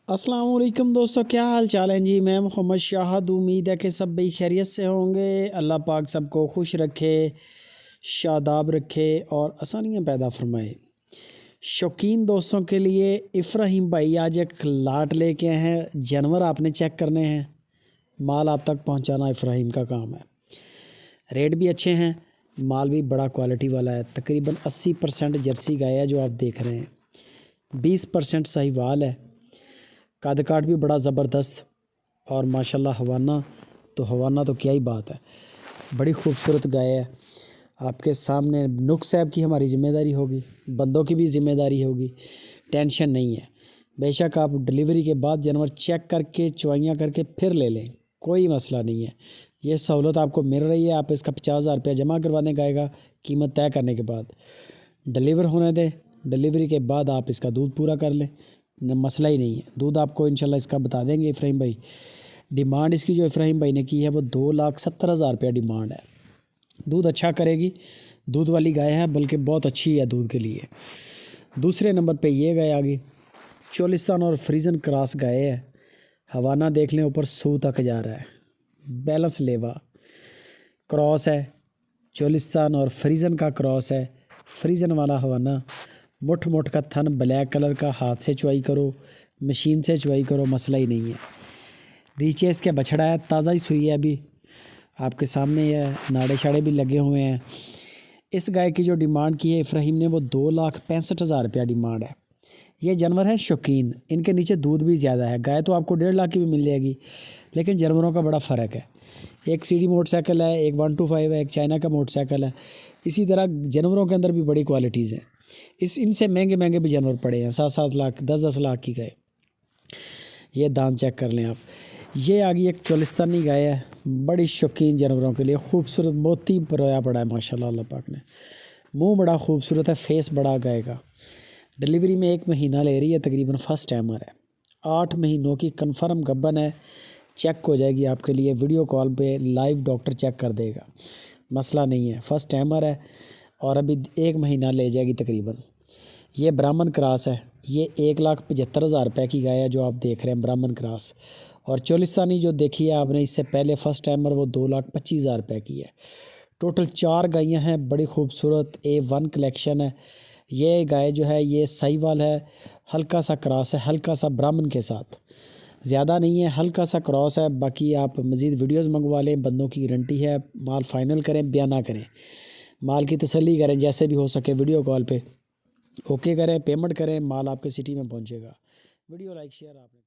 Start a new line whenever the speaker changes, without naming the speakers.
अस्सलाम वालेकुम दोस्तों, क्या हाल चाल है जी। मैं मोहम्मद शाहद, उम्मीद है कि सब भाई खैरियत से होंगे। अल्लाह पाक सबको खुश रखे, शादाब रखे और आसानियाँ पैदा फरमाए। शौकीन दोस्तों के लिए इफ्राहिम भाई आज एक लाट लेके आए हैं। जानवर आपने चेक करने हैं, माल आप तक पहुंचाना इफ्राहिम का काम है। रेट भी अच्छे हैं, माल भी बड़ा क्वालिटी वाला है। तकरीबन 80% जर्सी गाय है जो आप देख रहे हैं, 20% साहिवाल है। कद काट भी बड़ा ज़बरदस्त और माशाल्लाह हवाना तो क्या ही बात है, बड़ी खूबसूरत गाय है। आपके सामने नुक साहब की हमारी ज़िम्मेदारी होगी, बंदों की भी ज़िम्मेदारी होगी, टेंशन नहीं है। बेशक आप डिलीवरी के बाद जानवर चेक करके चुवाइयाँ करके फिर ले लें, कोई मसला नहीं है। ये सहूलत आपको मिल रही है। आप इसका 50,000 रुपया जमा करवाने का आएगा, कीमत तय करने के बाद डिलीवर होने दें। डिलीवरी के बाद आप इसका दूध पूरा कर लें, मसला ही नहीं है। दूध आपको इंशाल्लाह इसका बता देंगे इफ्राहिम भाई। डिमांड इसकी जो इफ्राहिम भाई ने की है वो 2,70,000 रुपया डिमांड है। दूध अच्छा करेगी, दूध वाली गाय है, बल्कि बहुत अच्छी है दूध के लिए। दूसरे नंबर पे ये गाय आ गई, चोलिस्तान और फ्रीजन क्रॉस गाय है। हवाना देख लें, ऊपर सू तक जा रहा है, बैलेंस लेवा क्रॉस है। चोलिस्तान और फ्रीजन का क्रॉस है, फ्रीजन वाला हवाना। मुठ मुठ का थन ब्लैक कलर का, हाथ से चुवाई करो, मशीन से चुवाई करो, मसला ही नहीं है। नीचे इसके बछड़ा है, ताज़ा ही सुई है, अभी आपके सामने है, नाड़े शाड़े भी लगे हुए हैं। इस गाय की जो डिमांड की है इफ्राहिम ने वो 2,65,000 रुपया डिमांड है। ये जानवर है शौकीन, इनके नीचे दूध भी ज़्यादा है। गाय तो आपको 1.5 लाख की भी मिल जाएगी, लेकिन जानवरों का बड़ा फ़र्क है। एक सीडी मोटरसाइकिल है, एक 125 है, एक चाइना का मोटरसाइकिल है। इसी तरह जानवरों के अंदर भी बड़ी क्वालिटीज़ हैं। इनसे महंगे महंगे भी जानवर पड़े हैं, 7-7 लाख 10-10 लाख की गाय। ये दाम चेक कर लें आप। ये आ गई एक चोलिस्तानी गाय है, बड़ी शौकीन जानवरों के लिए, खूबसूरत मोती परोया पड़ा है माशाल्लाह अल्लाह पाक ने। मुंह बड़ा खूबसूरत है, फेस बड़ा गाय का। डिलीवरी में 1 महीना ले रही है, तकरीबन फर्स्ट टाइमर है। 8 महीनों की कन्फर्म गब्बन है, चेक हो जाएगी आपके लिए। वीडियो कॉल पे लाइव डॉक्टर चेक कर देगा, मसला नहीं है। फर्स्ट टाइमर है और अभी 1 महीना ले जाएगी तकरीबन। ये ब्राह्मण क्रॉस है, ये 1,75,000 रुपये की गाय है जो आप देख रहे हैं, ब्राह्मण क्रॉस। और चोलिस्तानी जो देखी है आपने इससे पहले फर्स्ट टाइमर, वो 2,25,000 रुपये की है। टोटल 4 गायें हैं, बड़ी खूबसूरत A1 कलेक्शन है। ये गाय जो है ये साहिवाल है, हल्का सा क्रॉस है, हल्का सा ब्राह्मण के साथ, ज़्यादा नहीं है, हल्का सा क्रॉस है। बाकी आप मज़ीद वीडियोस मंगवा लें, बंदों की गारंटी है। माल फाइनल करें, बयान ना करें, माल की तसल्ली करें जैसे भी हो सके। वीडियो कॉल पे ओके करें, पेमेंट करें, माल आपके सिटी में पहुंचेगा। वीडियो लाइक शेयर आपने